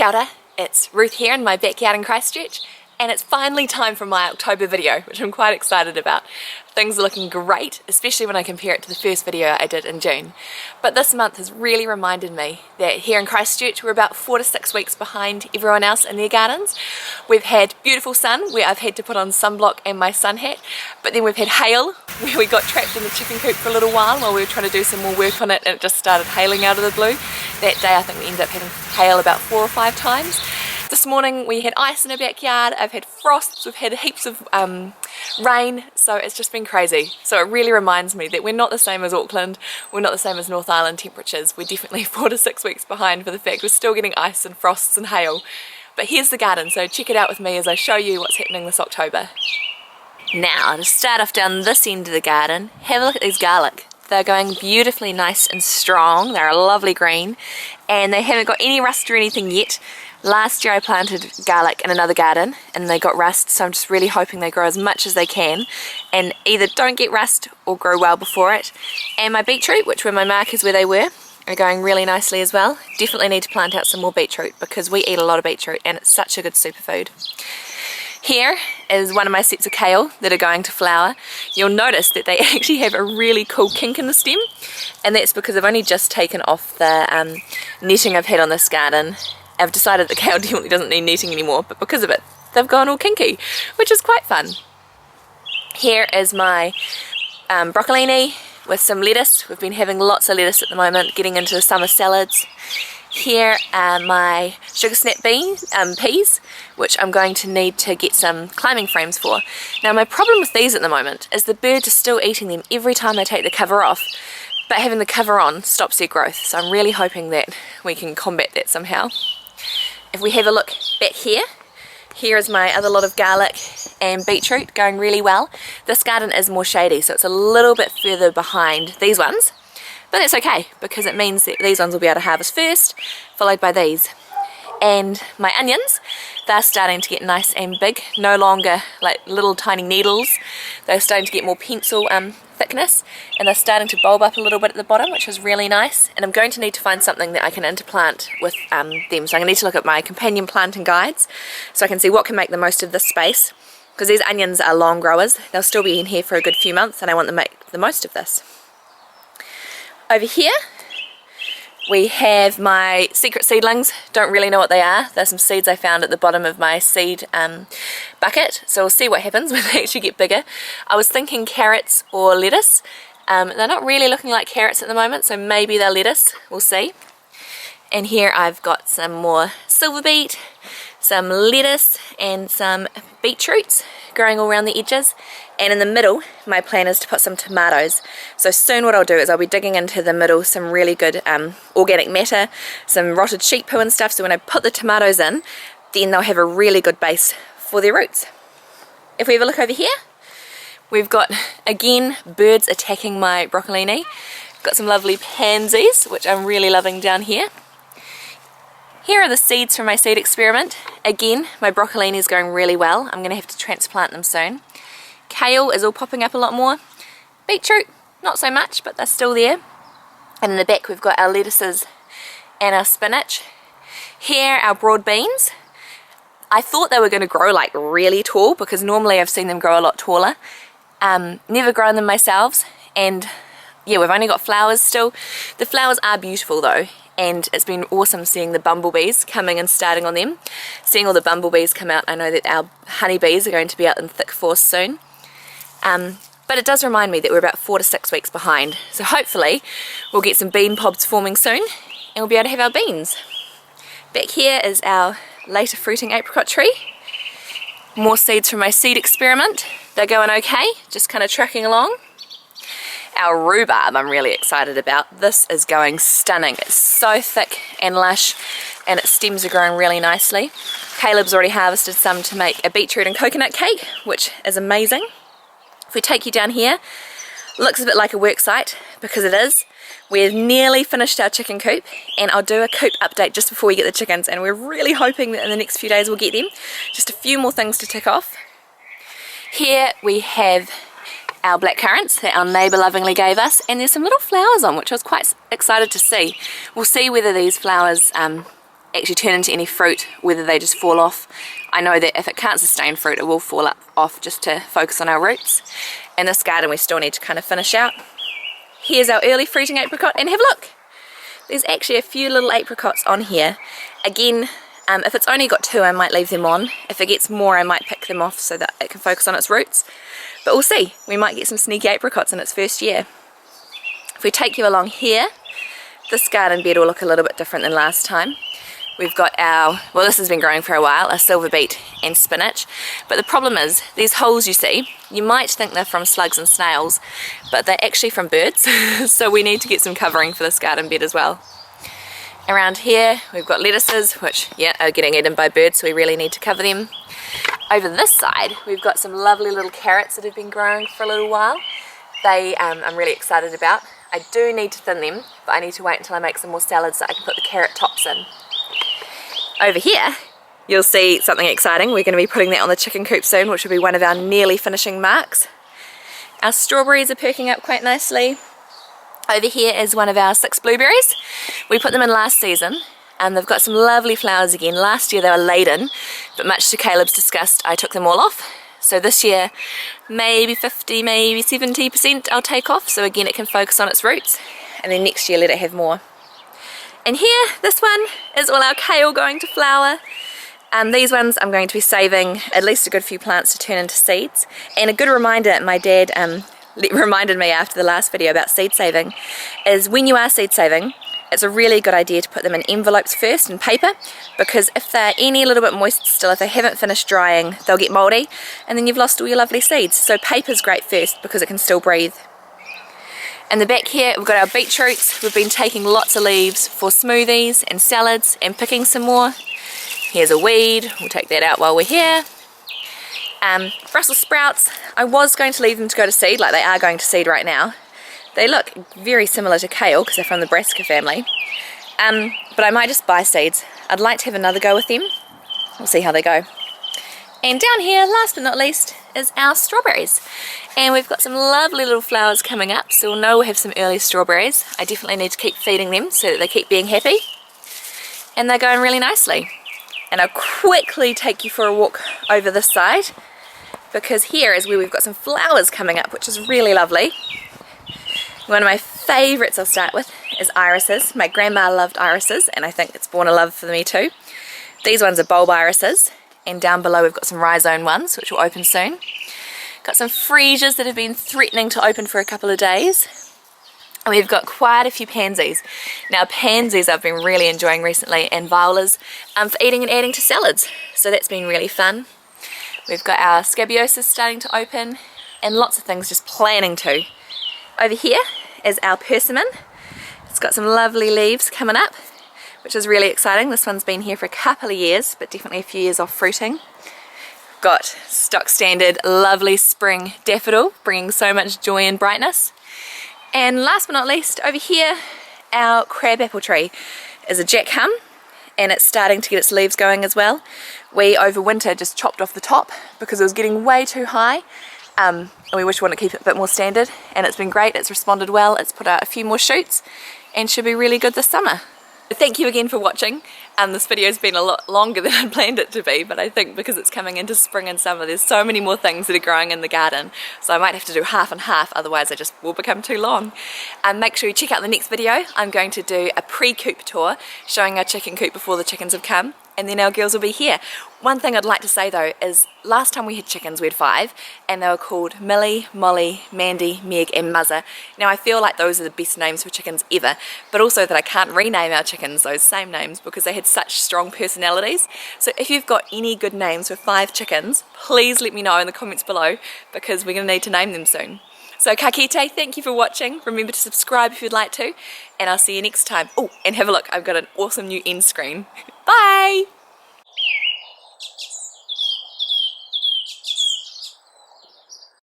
Kia ora, it's Ruth here in my backyard in Christchurch, and it's finally time for my October video, which I'm quite excited about. Things are looking great, especially when I compare it to the first video I did in June. But this month has really reminded me that here in Christchurch we're about 4 to 6 weeks behind everyone else in their gardens. We've had beautiful sun where I've had to put on sunblock and my sun hat, but then we've had hail where we got trapped in the chicken coop for a little while we were trying to do some more work on it, and it just started hailing out of the blue. That day I think we ended up having hail about 4 or 5 times. This morning we had ice in our backyard, I've had frosts, we've had heaps of rain, so it's just been crazy. So it really reminds me that we're not the same as Auckland, we're not the same as North Island temperatures. We're definitely 4 to 6 weeks behind for the fact we're still getting ice and frosts and hail. But here's the garden, so check it out with me as I show you what's happening this October. Now, to start off down this end of the garden, have a look at these garlic. They're going beautifully nice and strong, they're a lovely green, and they haven't got any rust or anything yet. Last year I planted garlic in another garden and they got rust, so I'm just really hoping they grow as much as they can and either don't get rust or grow well before it. And my beetroot, which were my markers where they were, are going really nicely as well. Definitely need to plant out some more beetroot because we eat a lot of beetroot and it's such a good superfood. Here is one of my sets of kale that are going to flower. You'll notice that they actually have a really cool kink in the stem, and that's because I've only just taken off the netting I've had on this garden. I've decided that kale definitely doesn't need netting anymore, but because of it, they've gone all kinky, which is quite fun. Here is my broccolini with some lettuce. We've been having lots of lettuce at the moment, getting into the summer salads. Here are my sugar snap peas, which I'm going to need to get some climbing frames for. Now my problem with these at the moment is the birds are still eating them every time I take the cover off, but having the cover on stops their growth, so I'm really hoping that we can combat that somehow. If we have a look back here, here is my other lot of garlic and beetroot going really well. This garden is more shady, so it's a little bit further behind these ones. But that's okay, because it means that these ones will be able to harvest first, followed by these. And my onions, they're starting to get nice and big, no longer like little tiny needles. They're starting to get more pencil thickness, and they're starting to bulb up a little bit at the bottom, which is really nice. And I'm going to need to find something that I can interplant with them. So I'm going to need to look at my companion planting guides, so I can see what can make the most of this space. Because these onions are long growers, they'll still be in here for a good few months, and I want to make the most of this. Over here we have my secret seedlings. Don't really know what they are. There's some seeds I found at the bottom of my seed bucket, so we'll see what happens when they actually get bigger. I was thinking carrots or lettuce. They're not really looking like carrots at the moment, so maybe they're lettuce, we'll see. And here I've got some more silver beet, some lettuce and some beetroots growing all around the edges, and in the middle my plan is to put some tomatoes. So soon what I'll do is I'll be digging into the middle some really good organic matter, some rotted sheep poo and stuff, so when I put the tomatoes in, then they'll have a really good base for their roots. If we have a look over here, we've got again birds attacking my broccolini. Got some lovely pansies which I'm really loving down here. Here are the seeds from my seed experiment. Again, my broccolini is going really well. I'm going to have to transplant them soon. Kale is all popping up a lot more. Beetroot, not so much, but they're still there. And in the back we've got our lettuces and our spinach. Here our broad beans. I thought they were going to grow like really tall, because normally I've seen them grow a lot taller. Never grown them myself, and yeah, we've only got flowers still. The flowers are beautiful though, and it's been awesome seeing the bumblebees coming and starting on them. Seeing all the bumblebees come out, I know that our honeybees are going to be out in thick force soon. But it does remind me that we're about 4 to 6 weeks behind, so hopefully we'll get some bean pods forming soon and we'll be able to have our beans. Back here is our later fruiting apricot tree. More seeds from my seed experiment. They're going okay, just kind of tracking along. Our rhubarb I'm really excited about. This is going stunning. It's so thick and lush and its stems are growing really nicely. Caleb's already harvested some to make a beetroot and coconut cake, which is amazing. If we take you down here, looks a bit like a work site, because it is. We've nearly finished our chicken coop, and I'll do a coop update just before we get the chickens, and we're really hoping that in the next few days we'll get them. Just a few more things to tick off. Here we have our blackcurrants that our neighbour lovingly gave us, and there's some little flowers on, which I was quite excited to see. We'll see whether these flowers actually turn into any fruit, whether they just fall off. I know that if it can't sustain fruit, it will fall off just to focus on our roots. And this garden we still need to kind of finish out. Here's our early fruiting apricot, and have a look! There's actually a few little apricots on here. Again, if it's only got 2, I might leave them on. If it gets more, I might pick them off so that it can focus on its roots. But we'll see. We might get some sneaky apricots in its first year. If we take you along here, this garden bed will look a little bit different than last time. We've got our, well, this has been growing for a while, our silver beet and spinach. But the problem is, these holes you see, you might think they're from slugs and snails, but they're actually from birds. So we need to get some covering for this garden bed as well. Around here, we've got lettuces, which, yeah, are getting eaten by birds, so we really need to cover them. Over this side, we've got some lovely little carrots that have been growing for a little while. They, I'm really excited about. I do need to thin them, but I need to wait until I make some more salads so I can put the carrot tops in. Over here, you'll see something exciting. We're going to be putting that on the chicken coop soon, which will be one of our nearly finishing marks. Our strawberries are perking up quite nicely. Over here is one of our 6 blueberries. We put them in last season, and they've got some lovely flowers again. Last year they were laden, but much to Caleb's disgust, I took them all off. So this year, maybe 50, maybe 70% I'll take off, so again it can focus on its roots, and then next year let it have more. And here, this one is all our kale going to flower. These ones I'm going to be saving at least a good few plants to turn into seeds. And a good reminder, my dad reminded me after the last video about seed saving, is when you are seed saving, it's a really good idea to put them in envelopes first in paper, because if they're any little bit moist still, if they haven't finished drying, they'll get mouldy and then you've lost all your lovely seeds. So paper's great first because it can still breathe. In the back here we've got our beetroots. We've been taking lots of leaves for smoothies and salads and picking some more. Here's a weed, we'll take that out while we're here. Brussels sprouts, I was going to leave them to go to seed, like they are going to seed right now. They look very similar to kale because they're from the brassica family. But I might just buy seeds. I'd like to have another go with them. We'll see how they go. And down here, last but not least, is our strawberries. And we've got some lovely little flowers coming up, so we'll know we'll have some early strawberries. I definitely need to keep feeding them so that they keep being happy. And they're going really nicely. And I'll quickly take you for a walk over this side, because here is where we've got some flowers coming up, which is really lovely. One of my favourites I'll start with is irises. My grandma loved irises, and I think it's born a love for me too. These ones are bulb irises, and down below we've got some rhizome ones, which will open soon. Got some freesias that have been threatening to open for a couple of days. And we've got quite a few pansies. Now pansies I've been really enjoying recently, and violas for eating and adding to salads. So that's been really fun. We've got our scabiosas starting to open, and lots of things just planning to. Over here is our persimmon. It's got some lovely leaves coming up, which is really exciting. This one's been here for a couple of years, but definitely a few years off fruiting. Got stock standard lovely spring daffodil, bringing so much joy and brightness. And last but not least, over here, our crabapple tree is a jack hum, and it's starting to get its leaves going as well. We over winter just chopped off the top because it was getting way too high. And we wish we want to keep it a bit more standard, and it's been great. It's responded well. It's put out a few more shoots and should be really good this summer. Thank you again for watching. This video's been a lot longer than I planned it to be, but I think because it's coming into spring and summer, there's so many more things that are growing in the garden, so I might have to do half and half, otherwise I just will become too long. Make sure you check out the next video. I'm going to do a pre-coop tour showing our chicken coop before the chickens have come, and then our girls will be here. One thing I'd like to say though is last time we had chickens we had 5, and they were called Millie, Molly, Mandy, Meg and Muzzer. Now I feel like those are the best names for chickens ever, but also that I can't rename our chickens those same names because they had such strong personalities. So if you've got any good names for 5 chickens, please let me know in the comments below, because we're going to need to name them soon. So ka kite, thank you for watching. Remember to subscribe if you'd like to, and I'll see you next time. Oh, and have a look, I've got an awesome new end screen. Bye!